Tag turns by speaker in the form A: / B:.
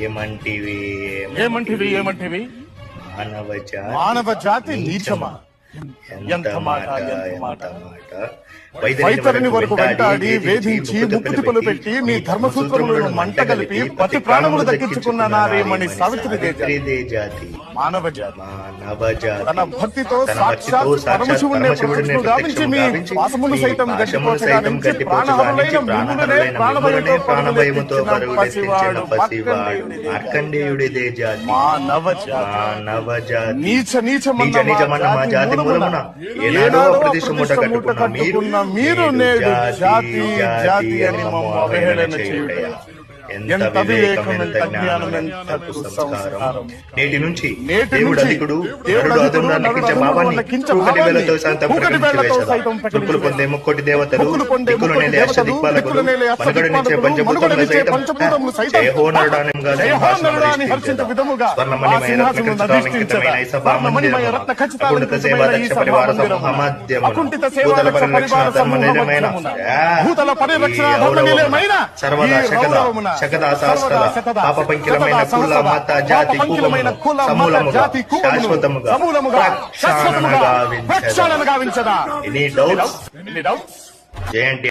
A: ఏమంటివి
B: ఏమంటివి ఏమంటివి
A: మానవ జాతి
B: నీచమా
A: ఎంత మాట ఎంత మాట
B: వైతరిని వరకు వెంటాడి వేధించి ముక్కుతిపలు పెట్టి మీ ధర్మసూత్రములను మంట కలిపి పతి ప్రాణములు దక్కించుకున్న నారేమణి సావిత్రి
A: జాతి
B: మానవ జాతి తన
A: మానవ
B: భక్తితో సాక్షాత్ పరమశివుణ్ణి ప్రత్యక్షముగా గావించి మీ శ్వాసమును సైతం గట్టిపోచగావించి ప్రాణహరులైన మిమ్ములనే ప్రాణభయముతో పసివాడు
A: మార్కండేయుడిదే జాతి
B: మానవ జాతి నీచ నీచమన్న
A: మా జాతి మూలమున ఏనాడో అప్రతిష్ఠ మూట కట్టుకున్న
B: మీరు నేడు జాతి జాతి అని మమ్మ అవహేళన చేయుటయా ఎంత వివేకం, ఎంత జ్ఞానం, ఎంత సంస్కారం.
A: నేటి నుంచి దేవుడు అధికుడు నరుడు అదును లెక్కించే భావాన్ని కూకటి వేళతో సైతం తృప్తులు పొందే ముక్కోటి దేవతలు దిక్కులు నేలే అష్ట దిక్పాలకులు మనుగడనిచ్చే పంచభూతములు సైతం జయహో నరుడానంగా హర్షించ విధముగా స్వర్ణమణిమయ రత్నఖచ్చితాలంకితమైన ఈ సభామందిరమున అకుంఠిత సేవా దక్ష పరివార సమూహమాద్యమున భూతల పరిరక్షణ ధర్మనిలయమైన సర్వదా శకదా సహస్రద పాప పంకిలమైన కుల మత జాతి కుల సమూలముగా శాశ్వతముగా ప్రక్షాళనగా వించదా. Any doubts? జయంతి